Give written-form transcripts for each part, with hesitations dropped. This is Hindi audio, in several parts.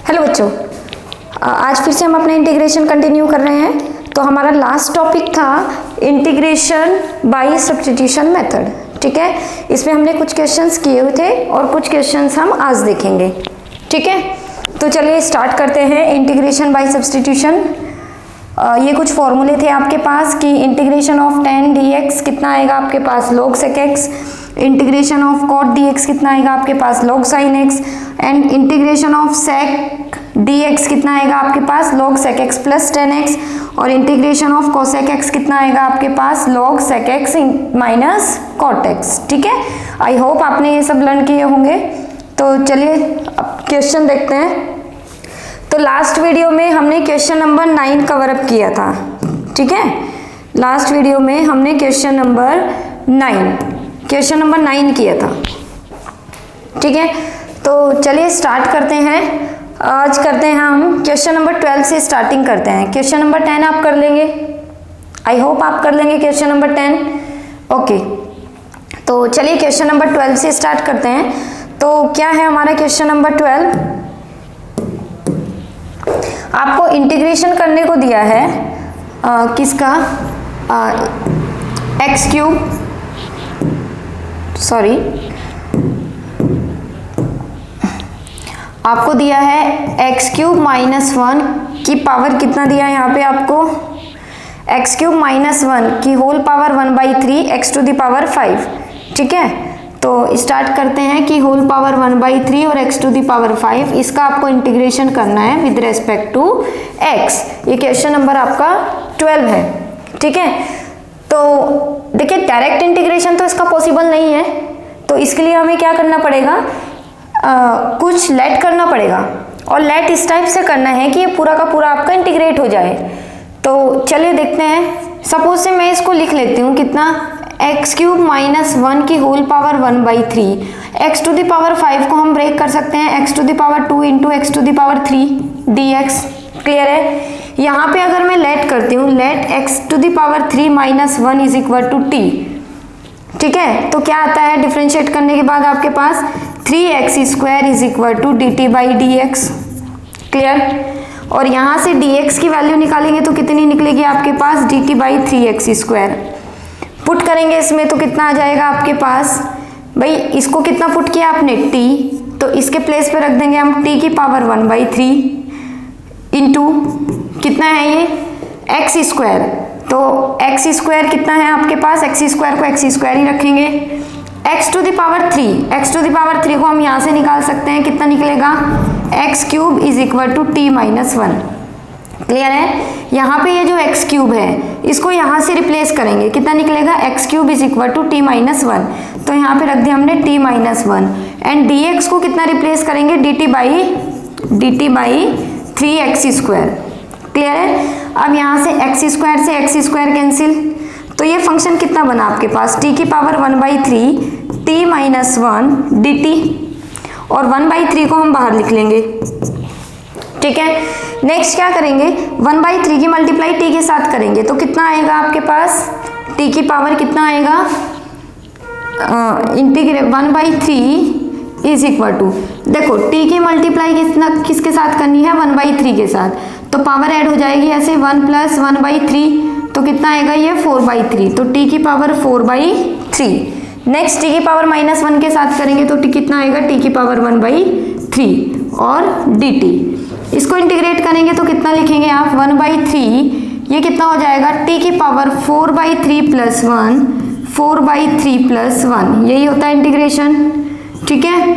हेलो बच्चों, आज फिर से हम अपना इंटीग्रेशन कंटिन्यू कर रहे हैं। तो हमारा लास्ट टॉपिक था इंटीग्रेशन बाय सब्स्टिट्यूशन मेथड। ठीक है, इसमें हमने कुछ क्वेश्चंस किए हुए थे और कुछ क्वेश्चंस हम आज देखेंगे। ठीक है, तो चलिए स्टार्ट करते हैं इंटीग्रेशन बाय सब्स्टिट्यूशन। ये कुछ फॉर्मूले थे आपके पास कि इंटीग्रेशन ऑफ tan dx कितना आएगा आपके पास log sec x, integration of cot dx कितना आएगा आपके पास log sin x, and integration of sec dx कितना आएगा आपके पास log sec x plus tan x, और इंटीग्रेशन ऑफ cosec x कितना आएगा आपके पास log sec x minus cot x। ठीक है, आई होप आपने ये सब लर्न किए होंगे। तो चलिए अब क्वेश्चन देखते हैं। तो लास्ट वीडियो में हमने क्वेश्चन नंबर 9 कवर अप किया था। ठीक है, लास्ट वीडियो में हमने क्वेश्चन नंबर 9 किया था। ठीक है, तो चलिए स्टार्ट करते हैं। आज करते हैं हम क्वेश्चन नंबर 12 से स्टार्टिंग करते हैं। क्वेश्चन नंबर 10 आप कर लेंगे, आई होप आप कर लेंगे क्वेश्चन नंबर 10। ओके, तो चलिए क्वेश्चन नंबर 12 से स्टार्ट करते हैं। तो क्या है हमारा क्वेश्चन नंबर 12? आपको इंटीग्रेशन करने को दिया है किसका, एक्स क्यूब, सॉरी आपको दिया है एक्स क्यूब माइनस 1 की पावर कितना दिया है यहाँ पे आपको, एक्स क्यूब माइनस 1 की whole power 1/3 x to the power 5। ठीक है, तो स्टार्ट करते हैं कि होल पावर 1/3 और x टू द पावर 5, इसका आपको इंटीग्रेशन करना है विद रेस्पेक्ट टू x। ये क्वेश्चन नंबर आपका 12 है। ठीक है, तो देखिए डायरेक्ट इंटीग्रेशन तो इसका पॉसिबल नहीं है, तो इसके लिए हमें क्या करना पड़ेगा, कुछ लेट करना पड़ेगा, और लेट इस टाइप से करना है कि ये पूरा का पूरा आपका इंटीग्रेट हो जाए। तो चलिए देखते हैं। सपोज से मैं इसको लिख लेती हूँ कितना, एक्स क्यूब माइनस 1 की whole power 1/3, x to the power 5 को हम ब्रेक कर सकते हैं x to the power 2 into x to the power 3 dx। Clear है? यहाँ पे अगर मैं लेट करती हूँ, let x to the power 3 minus 1 is equal to t। ठीक है, तो क्या आता है डिफ्रेंशिएट करने के बाद आपके पास 3x² is equal to dt/dx। Clear? और यहाँ से dx की वैल्यू निकालेंगे तो कितनी निकलेगी आपके पास, dt/3x²। पुट करेंगे इसमें तो कितना आ जाएगा आपके पास, भाई इसको कितना पुट किया आपने t, तो इसके प्लेस पे रख देंगे हम t की पावर 1/3 इंटू कितना है ये x²। तो x² कितना है आपके पास, x² को x² ही रखेंगे, x टू द पावर 3 को हम यहाँ से निकाल सकते हैं, कितना निकलेगा, x³ is equal to t minus 1। Clear है? यहाँ पे ये जो x³ है इसको यहाँ से रिप्लेस करेंगे, कितना निकलेगा, x³ is equal to t minus 1। तो यहाँ पे रख दिया हमने t माइनस 1, एंड dx को कितना रिप्लेस करेंगे, dt/3x²। क्लियर है? अब यहाँ से x² कैंसिल, तो ये फंक्शन कितना बना आपके पास, t की पावर 1/3 t माइनस 1 dt, और 1/3 को हम बाहर लिख लेंगे। ठीक है, नेक्स्ट क्या करेंगे, 1/3 की मल्टीप्लाई t के साथ करेंगे तो कितना आएगा आपके पास, t की पावर कितना आएगा, इंटीग्रेट 1/3 इज इक्वल टू, देखो t की मल्टीप्लाई किसके साथ करनी है, 1/3 के साथ, तो पावर ऐड हो जाएगी ऐसे 1 प्लस 1/3, तो कितना आएगा ये 4/3, तो t की पावर 4/3। नेक्स्ट t की पावर माइनस 1 के साथ करेंगे तो t कितना आएगा, t की पावर 1/3 और dt। इसको इंटीग्रेट करेंगे तो कितना लिखेंगे आप, 1/3, ये कितना हो जाएगा, t की पावर 4/3 प्लस 1, 4/3 प्लस 1, यही होता है इंटीग्रेशन। ठीक है,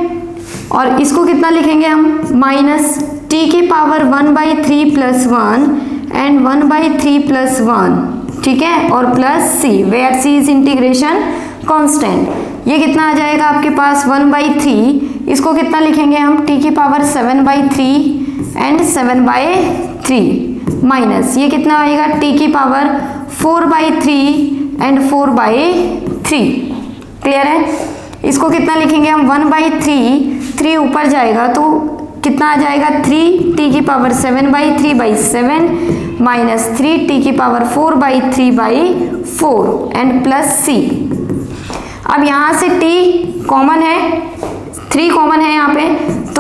और इसको कितना लिखेंगे हम, माइनस t की पावर 1/3 प्लस 1 एंड 1/3 प्लस 1। ठीक है, और plus c, where c is integration constant. ये कितना आ जाएगा आपके पास 1/3, इसको कितना लिखेंगे हम, t की पावर 7/3 एंड 7/3 माइनस ये कितना आएगा, t की पावर 4/3 एंड 4/3। क्लियर है? इसको कितना लिखेंगे हम, 1/3, 3 ऊपर जाएगा तो कितना आ जाएगा, 3t की पावर 7/3/7 माइनस 3t की पावर 4/3/4 एंड प्लस c। अब यहाँ से t कॉमन है, 3 कॉमन है यहाँ पे,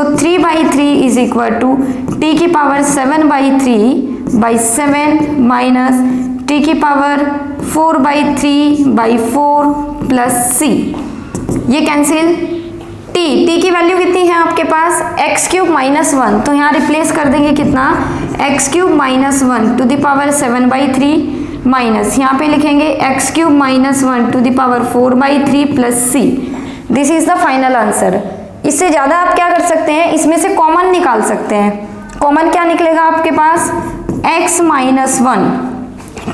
तो 3/3 इज इक्वल टू टी की पावर 7/3/7 माइनस टी की पावर 4/3/4 प्लस सी। ये कैंसिल। टी की वैल्यू कितनी है आपके पास, x³ माइनस 1, तो यहाँ रिप्लेस कर देंगे कितना, x³ minus 1 to the power 7/3 minus यहाँ पे लिखेंगे x³ minus 1 to the power 4/3 plus c. This is the final answer. इससे ज़्यादा आप क्या कर सकते हैं, इसमें से कॉमन निकाल सकते हैं। कॉमन क्या निकलेगा आपके पास, x माइनस 1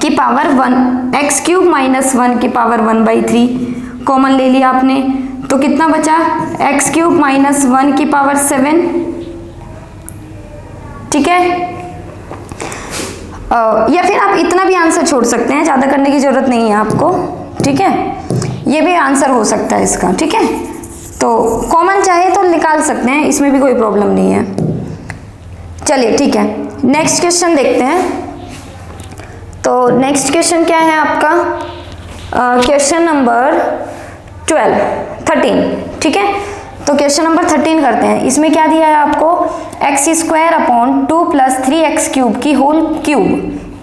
की पावर 1, x³ माइनस 1 की पावर 1/3 कॉमन ले लिया आपने, तो कितना बचा, x³ माइनस 1 की पावर 7। ठीक है, या फिर आप इतना भी आंसर छोड़ सकते हैं, ज़्यादा करने की जरूरत नहीं है आपको। ठीक है, ये भी आंसर हो सकता है इसका। ठीक है, तो कॉमन चाहे तो निकाल सकते हैं, इसमें भी कोई प्रॉब्लम नहीं है। चलिए ठीक है, नेक्स्ट क्वेश्चन देखते हैं। तो नेक्स्ट क्वेश्चन क्या है आपका, क्वेश्चन नंबर 13। ठीक है, तो क्वेश्चन नंबर 13 करते हैं। इसमें क्या दिया है आपको, x² / 2 + 3x³ की होल क्यूब।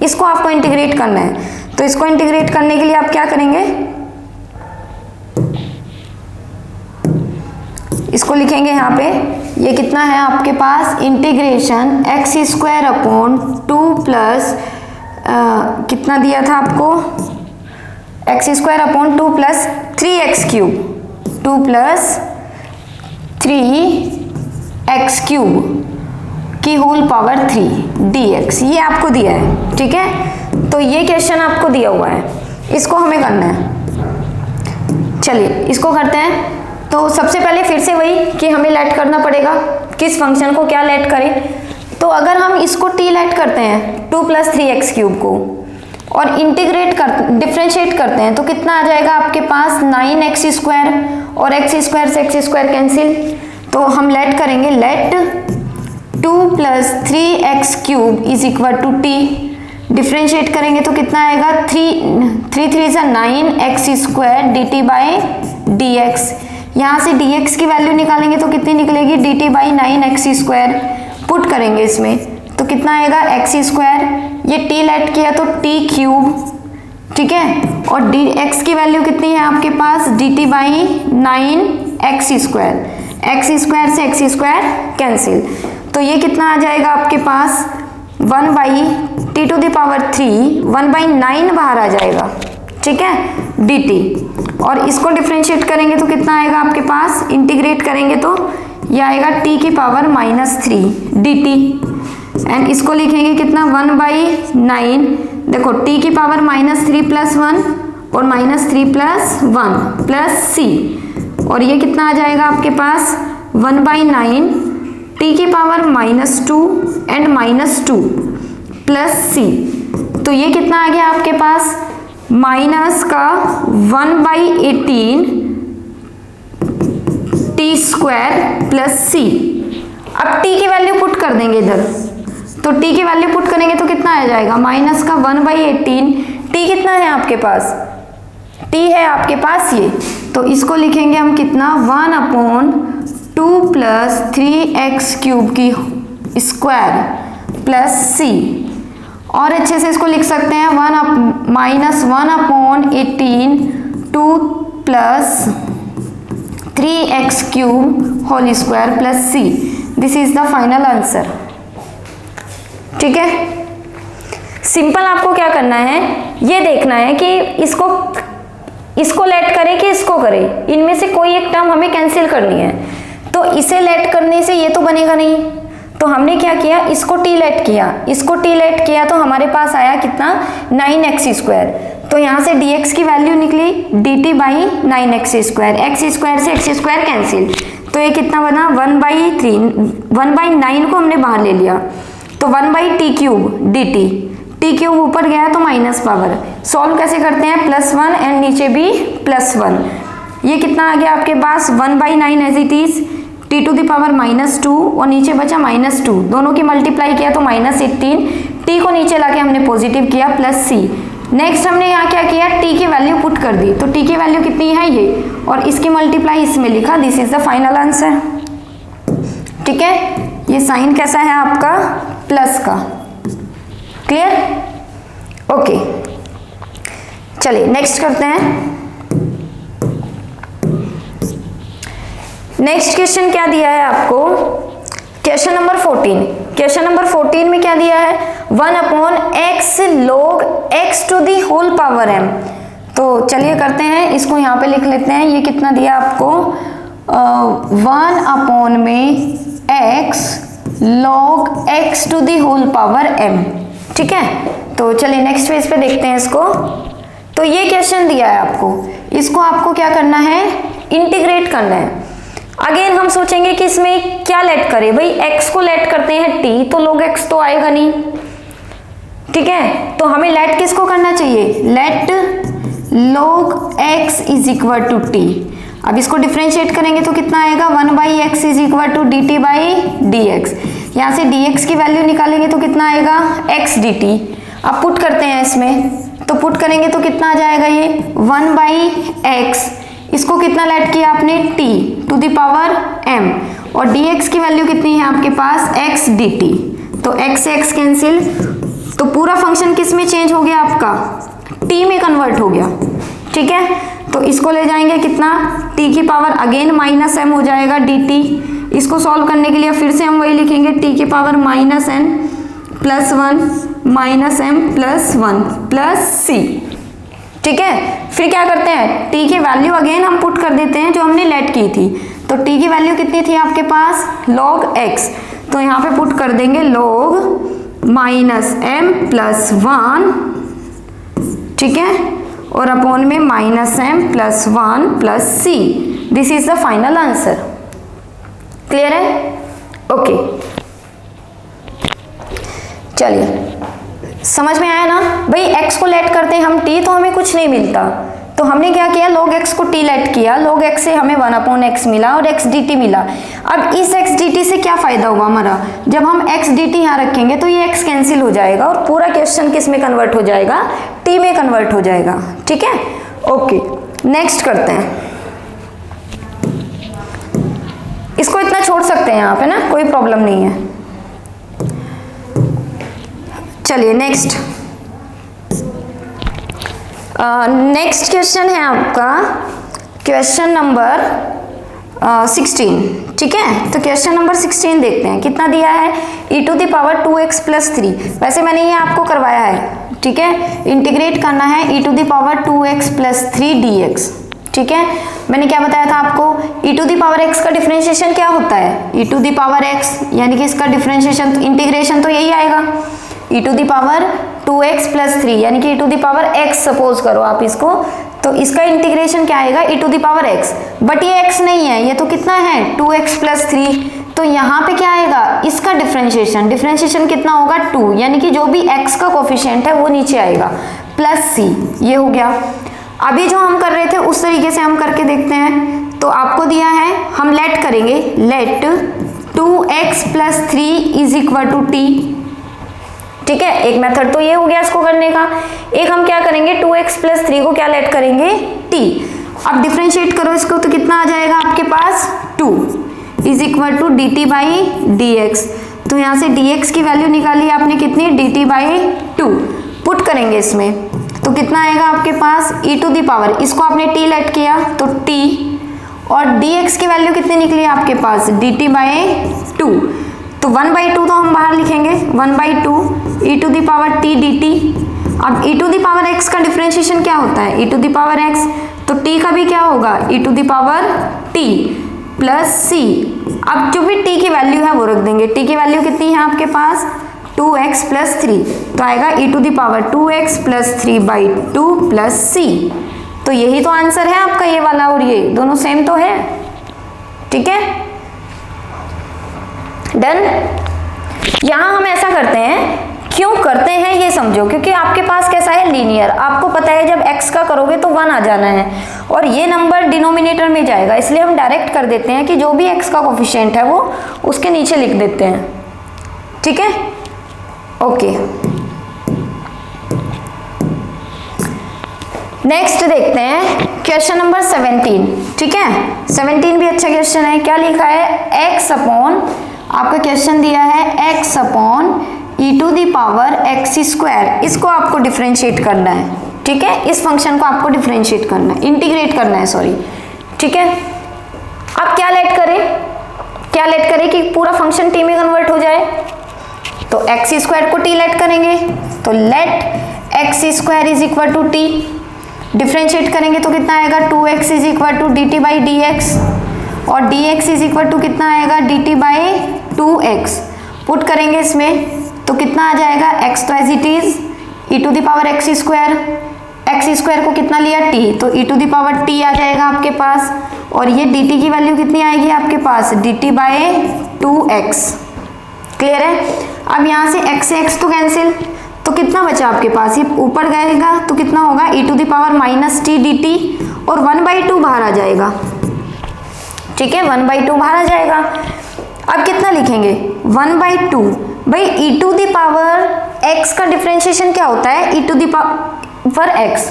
इसको आपको इंटीग्रेट करना है, तो इसको इंटीग्रेट करने के लिए आप क्या करेंगे, इसको लिखेंगे यहाँ पे, ये कितना है आपके पास, इंटीग्रेशन x² / 2 प्लस कितना दिया था आपको, x² / 2 + 3x³ 2 + 3x³ की होल पावर 3 dx, ये आपको दिया है। ठीक है, तो ये क्वेश्चन आपको दिया हुआ है, इसको हमें करना है। चलिए इसको करते हैं। तो सबसे पहले फिर से वही कि हमें लेट करना पड़ेगा, किस फंक्शन को क्या लेट करें। तो अगर हम इसको t लेट करते हैं 2 + 3x³ को और इंटीग्रेट कर डिफ्रेंशिएट करते हैं, तो कितना आ जाएगा आपके पास, 9x² और x² से x² कैंसिल। तो हम लेट करेंगे, let 2 + 3x³ is equal to t। Differentiate करेंगे तो कितना आएगा, 3 3 9x² dt/dx। यहाँ से dx की वैल्यू निकालेंगे तो कितनी निकलेगी, dt/9x²। पुट करेंगे इसमें तो कितना आएगा, x², ये t लेट किया तो t³। ठीक है, और dx की वैल्यू कितनी है आपके पास, dt/9x²। x² से x² कैंसिल, तो ये कितना आ जाएगा आपके पास, 1/t⁻³ 1/9 बाहर आ जाएगा। ठीक है, dt, और इसको डिफ्रेंशिएट करेंगे तो कितना आएगा आपके पास, इंटीग्रेट करेंगे तो ये आएगा t⁻³ dt, एंड इसको लिखेंगे कितना, 1/9। देखो t⁻³ + 1 और -3 + 1 प्लस c, और ये कितना आ जाएगा आपके पास, 1/9 t⁻² एंड -2 प्लस c। तो ये कितना आ गया आपके पास, माइनस का 1/18 t² प्लस c। अब t की वैल्यू पुट कर देंगे इधर, तो t की वैल्यू पुट करेंगे तो कितना आ जाएगा, माइनस का 1/18। t कितना है आपके पास, t है आपके पास ये, तो इसको लिखेंगे हम कितना, 1/2 + 3x³ की स्क्वायर प्लस c। और अच्छे से इसको लिख सकते हैं, -1/18 2 + 3x³ whole square plus c। This is the final answer. ठीक है, सिंपल आपको क्या करना है, ये देखना है कि इसको लेट करें कि इसको करें, इनमें से कोई एक टर्म हमें कैंसिल करनी है। तो इसे लेट करने से ये तो बनेगा नहीं, तो हमने क्या किया, इसको t लेट किया, इसको t लेट किया तो हमारे पास आया कितना, 9x²। तो यहाँ से dx की वैल्यू निकली dt/9x², x² से x² कैंसिल, तो ये कितना बना, 1/3, 1/9 को हमने बाहर ले लिया, तो 1/t³ dt, t³ ऊपर गया तो माइनस पावर। सॉल्व कैसे करते हैं, +1 एंड नीचे भी +1। ये कितना आ गया आपके पास, 1/9 एज इट इज, t⁻² और नीचे बचा -2, दोनों की मल्टीप्लाई किया तो -18, t को नीचे लाके हमने पॉजिटिव किया प्लस c। नेक्स्ट हमने यहाँ क्या किया, t की वैल्यू पुट कर दी, तो t की वैल्यू कितनी है ये, और इसकी मल्टीप्लाई इसमें लिखा। This is the final answer. ठीक है, ये साइन कैसा है आपका, प्लस का। क्लियर? ओके, चलिए नेक्स्ट करते हैं। नेक्स्ट क्वेश्चन क्या दिया है आपको, क्वेश्चन नंबर 14। क्वेश्चन नंबर 14 में क्या दिया है, 1/x log x to the whole power m। तो चलिए करते हैं, इसको यहाँ पे लिख लेते हैं। ये कितना दिया आपको, 1/x log x to the whole power m। ठीक है, तो चलिए नेक्स्ट पेज पे देखते हैं इसको। तो ये क्वेश्चन दिया है आपको, इसको आपको क्या करना है, इंटीग्रेट करना है। अगेन हम सोचेंगे कि इसमें क्या लेट करें, भाई x को लेट करते हैं t, तो log x तो आएगा नहीं। ठीक है, तो हमें लेट किसको करना चाहिए, let log x is equal to t। अब इसको डिफरेंशिएट करेंगे तो कितना आएगा, 1/x is equal to dt by dx। यहाँ से dx की वैल्यू निकालेंगे तो कितना आएगा, x dt। अब पुट करते हैं इसमें, तो पुट करेंगे तो कितना आ जाएगा, ये 1/x, इसको कितना लेट किया आपने, t to the power m, और dx की वैल्यू कितनी है आपके पास, x dt। तो x से x कैंसिल, तो पूरा फंक्शन किस में चेंज हो गया आपका, t में कन्वर्ट हो गया। ठीक है, तो इसको ले जाएंगे कितना, t की पावर अगेन माइनस m हो जाएगा dt। इसको सॉल्व करने के लिए फिर से हम वही लिखेंगे, t की पावर -n + 1 -m + 1 + c। ठीक है, फिर क्या करते हैं, t की वैल्यू अगेन हम पुट कर देते हैं जो हमने लेट की थी। तो t की वैल्यू कितनी थी आपके पास, log x, तो यहाँ पे पुट कर देंगे log -m + 1। ठीक है, और अपॉन में -m + 1 + c। This is the final answer. Clear है? ओके, चलिए समझ में आया ना भाई, x को लेट करते हैं हम t, तो हमें कुछ नहीं मिलता, तो हमने क्या किया, log x को t लेट किया, log x से हमें 1/x मिला और x dt मिला। अब इस x dt से क्या फायदा हुआ हमारा, जब हम x dt यहाँ रखेंगे तो ये x कैंसिल हो जाएगा और पूरा क्वेश्चन किस में कन्वर्ट हो जाएगा, t में कन्वर्ट हो जाएगा। ठीक है, ओके नेक्स्ट करते हैं। इसको इतना छोड़ सकते हैं यहाँ पे ना, कोई प्रॉब्लम नहीं है। चलिए नेक्स्ट, नेक्स्ट क्वेश्चन है आपका क्वेश्चन नंबर 16। ठीक है, तो क्वेश्चन नंबर 16 देखते हैं, कितना दिया है, e to the power 2x + 3। वैसे मैंने ये आपको करवाया है। ठीक है, इंटीग्रेट करना है e to the power 2x + 3 dx। ठीक है, मैंने क्या बताया था आपको, e to the power x का डिफरेंशिएशन क्या होता है, e to the power x, यानी कि इसका डिफरेंशिएशन इंटीग्रेशन तो यही आएगा, e to the power 2x + 3, यानी कि e to the power x suppose करो आप इसको, तो इसका इंटीग्रेशन क्या आएगा, e to the power x। But ये x नहीं है, ये तो कितना है, 2x + 3, तो यहाँ पे क्या आएगा, इसका डिफरेंशिएशन, डिफरेंशिएशन कितना होगा, 2, यानी कि जो भी x का कोफिशिएंट है वो नीचे आएगा, + c। ये हो गया। अभी जो हम कर रहे थे उस तरीके से हम करके देखते हैं। तो आपको दिया है, हम लेट करेंगे, let 2x + 3 is equal to t। ठीक है, एक मेथड तो ये हो गया इसको करने का। एक हम क्या करेंगे, 2x + 3 को क्या लेट करेंगे, t। अब डिफरेंशिएट करो इसको, तो कितना आ जाएगा आपके पास, 2 is equal to dt by dx। तो यहाँ से dx की वैल्यू निकाली आपने कितनी, dt बाई 2। पुट करेंगे इसमें तो कितना आएगा आपके पास, e टू द पावर, इसको आपने t लेट किया तो t, और dx की वैल्यू कितनी निकली आपके पास, dt बाई 2। तो 1/2 तो हम बाहर लिखेंगे, 1/2 e to the power t dt। अब e to the power x का डिफरेंशिएशन क्या होता है, e to the power x, तो t का भी क्या होगा, e to the power t + c। अब जो भी t की वैल्यू है वो रख देंगे, t की वैल्यू कितनी है आपके पास, 2x + 3, तो आएगा e to the power 2x + 3/2 + c। तो यही तो आंसर है आपका, ये वाला और ये दोनों सेम तो है। ठीक है, डन। यहां हम ऐसा करते हैं, क्यों करते हैं ये समझो, क्योंकि आपके पास कैसा है, लीनियर, आपको पता है जब x का करोगे तो 1 आ जाना है और ये नंबर डिनोमिनेटर में जाएगा, इसलिए हम डायरेक्ट कर देते हैं कि जो भी x का कोफिशिएंट है वो उसके नीचे लिख देते हैं। ठीक है, ओके नेक्स्ट देखते हैं क्वेश्चन नंबर 17। ठीक है, 17 भी अच्छा क्वेश्चन है। क्या लिखा है, x/, आपका क्वेश्चन दिया है x upon e to the power x square, इसको आपको डिफ्रेंशिएट करना है, ठीक है। इस फंक्शन को आपको डिफ्रेंशिएट करना है, इंटीग्रेट करना है, सॉरी, ठीक है। अब क्या लेट करें कि पूरा फंक्शन टी में कन्वर्ट हो जाए, तो एक्स स्क्वायर को टी लेट करेंगे, तो let x square is equal to t, differentiate करेंगे तो कितना आएगा 2x is equal to d t by d x, और dx इज इक्वल टू कितना आएगा dt बाई 2x। पुट करेंगे इसमें तो कितना आ जाएगा, x तो as it is e to the power x square को कितना लिया t, तो e to the power t आ जाएगा आपके पास, और ये dt की वैल्यू कितनी आएगी आपके पास dt बाई 2x। क्लियर है। अब यहाँ से x तो कैंसिल, तो कितना बचा आपके पास, ये ऊपर जाएगा तो कितना होगा e to the power minus t dt, और 1/2 बाहर आ जाएगा, ठीक है, 1/2 बाहर आ जाएगा। अब कितना लिखेंगे 1/2, भाई e to the power x का डिफरेंशिएशन क्या होता है e to the power x,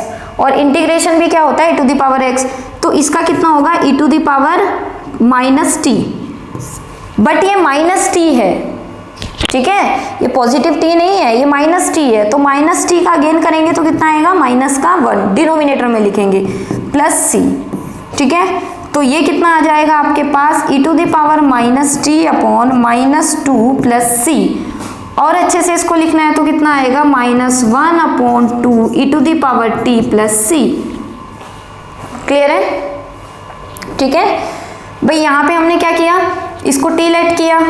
और इंटीग्रेशन भी क्या होता है e to the power x, तो इसका कितना होगा e to the power minus t, but ये माइनस टी है, ठीक है, ये पॉजिटिव टी नहीं है, ये माइनस टी है, तो माइनस टी का गेन करेंगे तो कितना आएगा माइनस का 1, डिनोमिनेटर में लिखेंगे प्लस सी, ठीक है। तो ये कितना आ जाएगा आपके पास e to the power minus T upon minus 2 plus C, और अच्छे से इसको लिखना है तो कितना आएगा -1 upon 2 e to the power t plus c. Clear है, ठीक है भाई। यहाँ पे हमने क्या किया, इसको t लेट किया,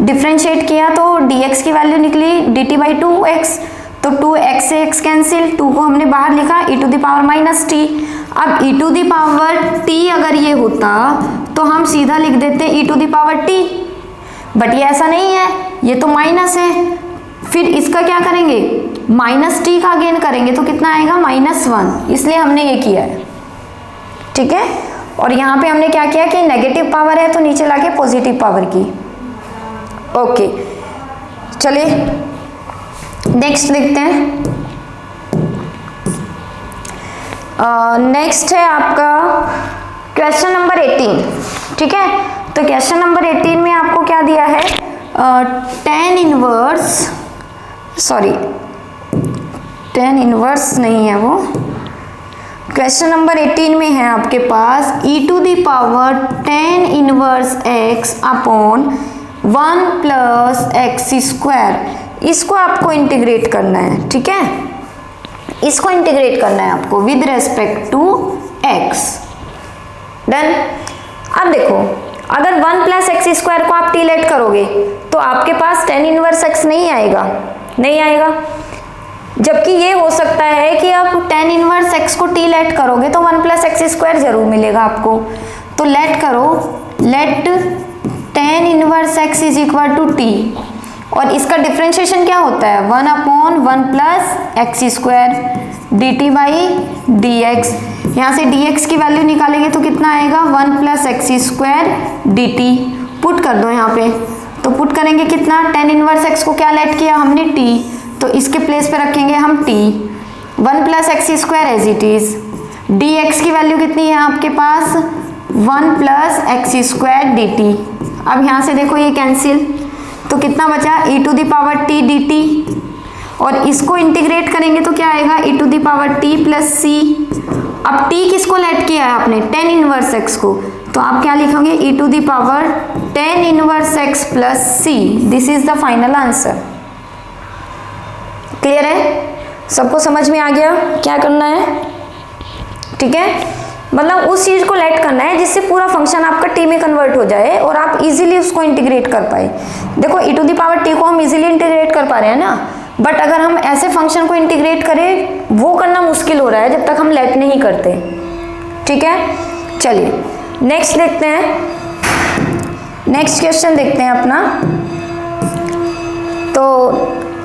डिफ्रेंशिएट किया, तो dx की वैल्यू निकली dt बाई 2x, तो 2x से x कैंसिल, 2 को हमने बाहर लिखा e to the power minus t. अब e to the power t अगर ये होता तो हम सीधा लिख देते e to the power t, but ये ऐसा नहीं है, ये तो माइनस है, फिर इसका क्या करेंगे माइनस टी का गेन करेंगे तो कितना आएगा -1, इसलिए हमने ये किया है, ठीक है। और यहाँ पे हमने क्या किया कि नेगेटिव पावर है तो नीचे लाके पॉजिटिव पावर की। ओके, चलिए नेक्स्ट देखते हैं। नेक्स्ट है आपका क्वेश्चन नंबर 18, ठीक है। तो क्वेश्चन नंबर 18 में आपको क्या दिया है, tan इनवर्स नहीं है वो, क्वेश्चन नंबर 18 में है आपके पास e to the power tan inverse x upon 1 plus x square, इसको आपको इंटीग्रेट करना है, ठीक है, इसको इंटीग्रेट करना है आपको with respect to x। Done. अब देखो अगर 1 प्लस एक्स स्क्वायर को आप टी लेट करोगे तो आपके पास tan इनवर्स x नहीं आएगा, जबकि ये हो सकता है कि आप tan इनवर्स x को टी लेट करोगे तो 1 प्लस एक्स स्क्वायर जरूर मिलेगा आपको। तो लेट करो, let tan inverse x is equal to t, और इसका डिफरेंशिएशन क्या होता है 1 upon 1 plus x square dt by d x. यहाँ से dx की वैल्यू निकालेंगे तो कितना आएगा 1 plus x square dt, put कर दो यहाँ पे, तो पुट करेंगे कितना, tan इनवर्स x को क्या लेट किया हमने t, तो इसके प्लेस पे रखेंगे हम t, 1 plus x square as it is, dx की वैल्यू कितनी है आपके पास 1 प्लस एक्स स्क्वायर dt। अब यहाँ से देखो ये कैंसिल, तो कितना बचा e to the power t dt, और इसको इंटीग्रेट करेंगे तो क्या आएगा e to the power t plus C. अब t किसको लेट किया है आपने tan इनवर्स x को, तो आप क्या लिखोगे e to the power tan inverse x plus c. This is the final answer. Clear है, सबको समझ में आ गया क्या करना है, ठीक है। मतलब उस चीज को लेट करना है जिससे पूरा फंक्शन आपका टी में कन्वर्ट हो जाए और आप इजीली उसको इंटीग्रेट कर पाए। देखो e to the power t को हम इजीली इंटीग्रेट कर पा रहे हैं ना, बट अगर हम ऐसे फंक्शन को इंटीग्रेट करें वो करना मुश्किल हो रहा है जब तक हम लेट नहीं करते, ठीक है। चलिए नेक्स्ट देखते हैं, नेक्स्ट क्वेश्चन देखते हैं अपना। तो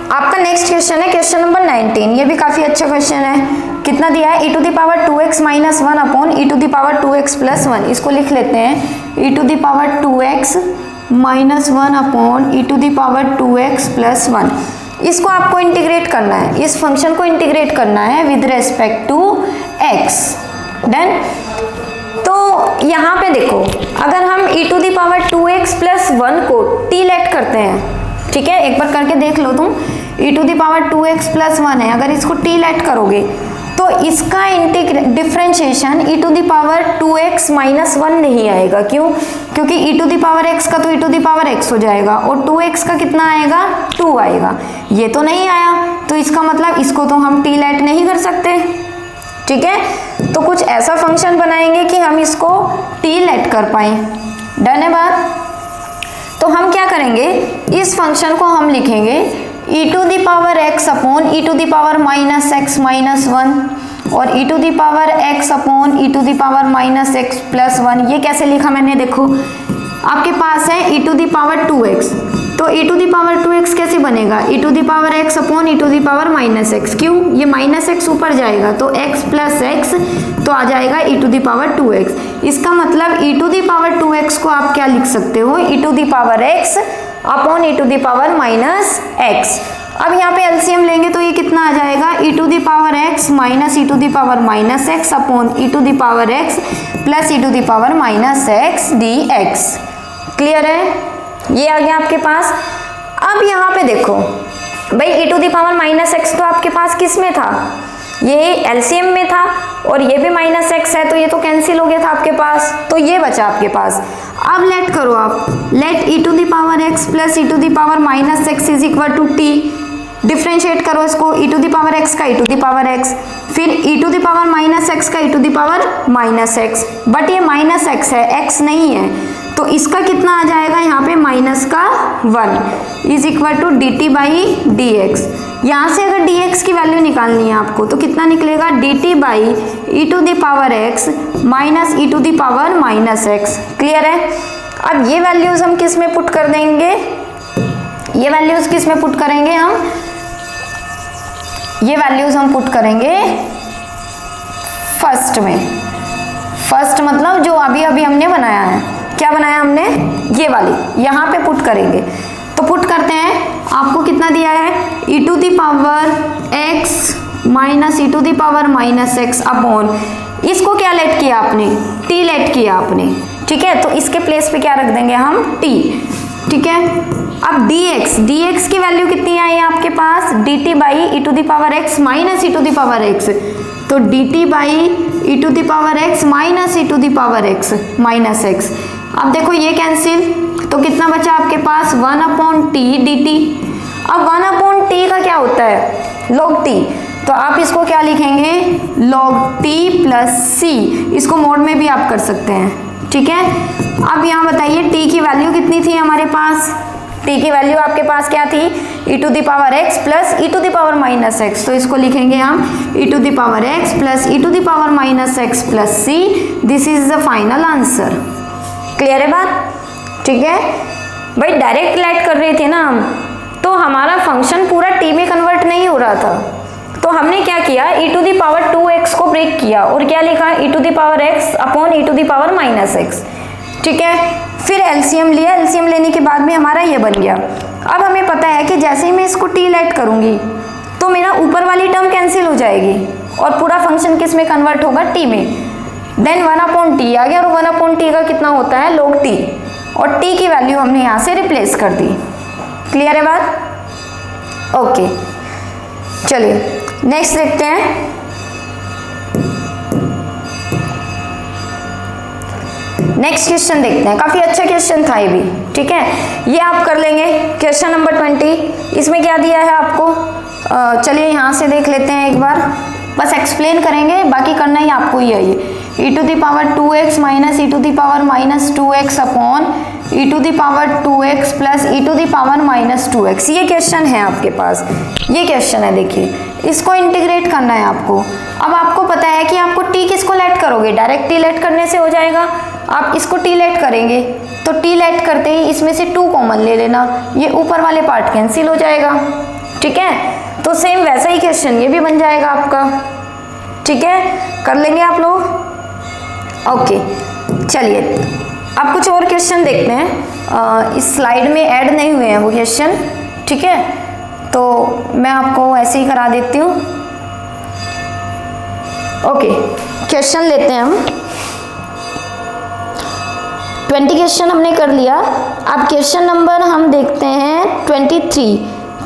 आपका नेक्स्ट क्वेश्चन है क्वेश्चन नंबर 19, ये भी काफी अच्छा क्वेश्चन है। कितना दिया है e to the power 2x minus 1 upon e to the power 2x plus 1, इसको लिख लेते हैं e to the power 2x minus 1 upon e to the power 2x plus 1। इसको आपको इंटीग्रेट करना है, इस फंक्शन को इंटीग्रेट करना है with respect to x। Done. तो यहाँ पे देखो, अगर हम e to the power 2x plus 1 को t लेट करते हैं, ठीक है, एक बार करके देख लो तुम, e to the power 2x plus 1 है, अगर इसको t लेट करोगे तो इसका differentiation e to the power 2x minus 1 नहीं आएगा। क्यों? क्योंकि e to the power x का तो e to the power x हो जाएगा और 2x का कितना आएगा? 2 आएगा। ये तो नहीं आया, तो इसका मतलब इसको तो हम t लेट नहीं कर सकते, ठीक है। तो कुछ ऐसा फंक्शन बनाएंगे कि हम इसको t लेट कर पाए। डन है बात? तो हम क्या करेंगे, इस फंक्शन को हम लिखेंगे e to the power x upon e to the power minus x minus 1 और e to the power x upon e to the power minus x plus 1। ये कैसे लिखा मैंने, देखो आपके पास है e to the power 2x, तो e to the power 2x कैसे बनेगा, e to the power x upon e to the power minus x। क्यों? ये माइनस x ऊपर जाएगा तो x प्लस x तो आ जाएगा e to the power 2x। इसका मतलब e to the power 2x को आप क्या लिख सकते हो, e to the power x upon e to the power minus x। अब यहाँ पे एलसीएम लेंगे तो ये कितना आ जाएगा, e to the power x minus e to the power minus x upon e to the power x plus e to the power minus x dx। Clear है? ये आ गया आपके पास। अब यहाँ पे देखो भाई, e to the power minus x तो आपके पास किस में था, ये एलसीएम में था और ये भी माइनस x है, तो ये तो कैंसिल हो गया था आपके पास, तो ये बचा आपके पास। अब लेट करो आप, let e to the power x plus e to the power minus x is equal to t। Differentiate करो इसको, e to the power x का e to the power x, फिर e to the power minus x का e to the power minus x। But ये माइनस x है, x नहीं है, तो इसका कितना आ जाएगा यहाँ पे, माइनस का 1 is equal to d t by d x. यहाँ से अगर dx की वैल्यू निकालनी है आपको तो कितना निकलेगा, dt by e to the power x minus e to the power minus x। Clear है? अब ये वैल्यूज हम किस में पुट कर देंगे, ये वैल्यूज किस में पुट करेंगे हम, ये वैल्यूज हम पुट करेंगे फर्स्ट में। फर्स्ट मतलब जो अभी अभी हमने बनाया है, क्या बनाया हमने, ये वाली, यहाँ पे पुट करेंगे। तो पुट करते हैं, आपको कितना दिया है, e to the power x minus e to the power minus x upon, इसको क्या लेट किया आपने, t लेट किया आपने, ठीक है। तो इसके प्लेस पे क्या रख देंगे हम, t, ठीक है। अब dx की वैल्यू कितनी आई है आपके पास, dt by e to the power x minus e to the power x, तो dt by e to the power x minus e to the power x minus x। अब देखो ये कैंसिल, तो कितना बचा आपके पास, 1 अपॉन टी dt। अब 1 अपॉन टी का क्या होता है, log t, तो आप इसको क्या लिखेंगे, log t प्लस c। इसको मोड में भी आप कर सकते हैं, ठीक है। अब यहाँ बताइए t की वैल्यू कितनी थी हमारे पास, t की वैल्यू आपके पास क्या थी, e to the power x plus e to the power minus x। तो इसको लिखेंगे हम e to the power x plus e to the power minus x plus c। This is the final answer. Clear है बात? ठीक है भाई, डायरेक्ट लेट कर रहे थे ना हम, तो हमारा फंक्शन पूरा t में कन्वर्ट नहीं हो रहा था, तो हमने क्या किया, e to the power 2x को ब्रेक किया और क्या लिखा, e to the power x upon e to the power minus x, ठीक है। फिर एलसीएम लिया, एलसीएम लेने के बाद में हमारा ये बन गया। अब हमें पता है कि जैसे ही मैं इसको t लेट करूंगी तो मेरा ऊपर वाली टर्म कैंसिल हो जाएगी और पूरा फंक्शन किस में कन्वर्ट होगा, t में। देन 1 अपॉन टी आ गया और 1 अपॉन टी का कितना होता है, log t, और t की वैल्यू हमने यहाँ से रिप्लेस कर दी। क्लियर है बात? ओके, चलिए नेक्स्ट देखते हैं। नेक्स्ट क्वेश्चन देखते हैं, काफी अच्छा क्वेश्चन था ये भी, ठीक है। ये आप कर लेंगे, क्वेश्चन नंबर 20। इसमें क्या दिया है आपको, चलिए यहाँ से देख लेते हैं एक बार, बस एक्सप्लेन करेंगे, बाकी करना ही आपको ही है। ये e to the power 2x minus e to the power minus 2x upon e to the power 2x plus e to the power minus 2x, ये क्वेश्चन है आपके पास। ये क्वेश्चन है, देखिए इसको इंटीग्रेट करना है आपको। अब आपको पता है कि आपको t किसको लेट करोगे, डायरेक्ट t लेट करने से हो जाएगा। आप इसको t लेट करेंगे तो t लेट करते ही इसमें से 2 कॉमन ले लेना, ये ऊपर वाले पार्ट कैंसिल हो जाएगा, ठीक है। तो सेम वैसा ही क्वेश्चन ये भी बन जाएगा आपका, ठीक है। कर लेंगे आप लोग, ओके। चलिए अब कुछ और क्वेश्चन देखते हैं, इस स्लाइड में ऐड नहीं हुए हैं वो क्वेश्चन, ठीक है, तो मैं आपको ऐसे ही करा देती हूँ। ओके, क्वेश्चन लेते हैं हम। 20 क्वेश्चन हमने कर लिया। अब क्वेश्चन नंबर हम देखते हैं 23।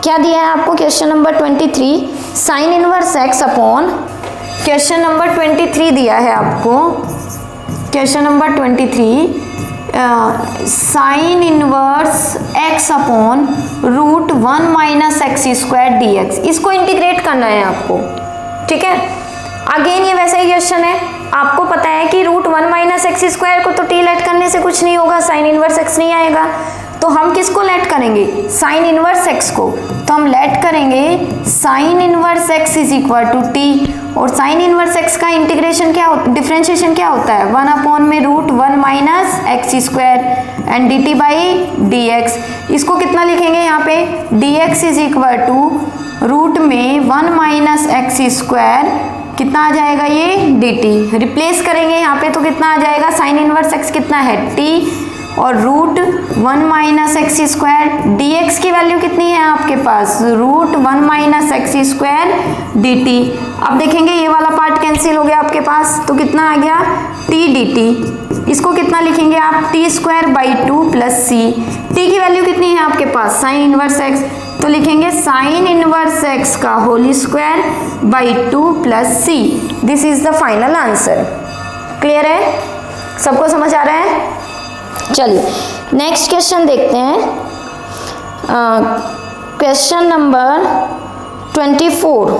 क्या दिया है आपको question number 23? Sine inverse x upon, question number 23 दिया है आपको, question number 23 sine inverse x upon root 1 minus x square D x. इसको इंटीग्रेट करना है आपको, ठीक है। अगेन ये वैसा ही क्वेश्चन है, आपको पता है कि रूट 1 माइनस एक्स स्क्वायर को तो टी लेट करने से कुछ नहीं होगा, साइन इनवर्स एक्स नहीं आएगा। तो हम किसको लेट करेंगे? साइन इनवर्स एक्स को। तो हम लेट करेंगे sine inverse x is equal to t, और साइन इनवर्स एक्स का इंटीग्रेशन क्या होता है, डिफरेंशिएशन क्या होता है? 1 अपॉन में root 1 minus x square and d t by d x. इसको कितना लिखेंगे यहाँ पे? D x is equal to root में 1 माइनस एक्स स्क्वायर, कितना आ जाएगा ये? D T. रिप्लेस करेंगे यहाँ पे तो कितना आ जाएगा? साइन इनवर्स एक्स कितना है? टी, और root 1 minus x square, D X की वैल्यू कितनी है आपके पास? Root 1 minus x square D T. अब देखेंगे ये वाला पार्ट कैंसिल हो गया आपके पास, तो कितना आ गया? T d t. इसको कितना लिखेंगे आप? T square by 2 plus c. T की वैल्यू कितनी है आपके पास? साइन इनवर्स एक्स, तो लिखेंगे साइन इनवर्स एक्स का whole square by 2 plus c. This is the final answer. Clear है? सबको समझ आ रहा है? चलिए नेक्स्ट क्वेश्चन देखते हैं, क्वेश्चन नंबर 24,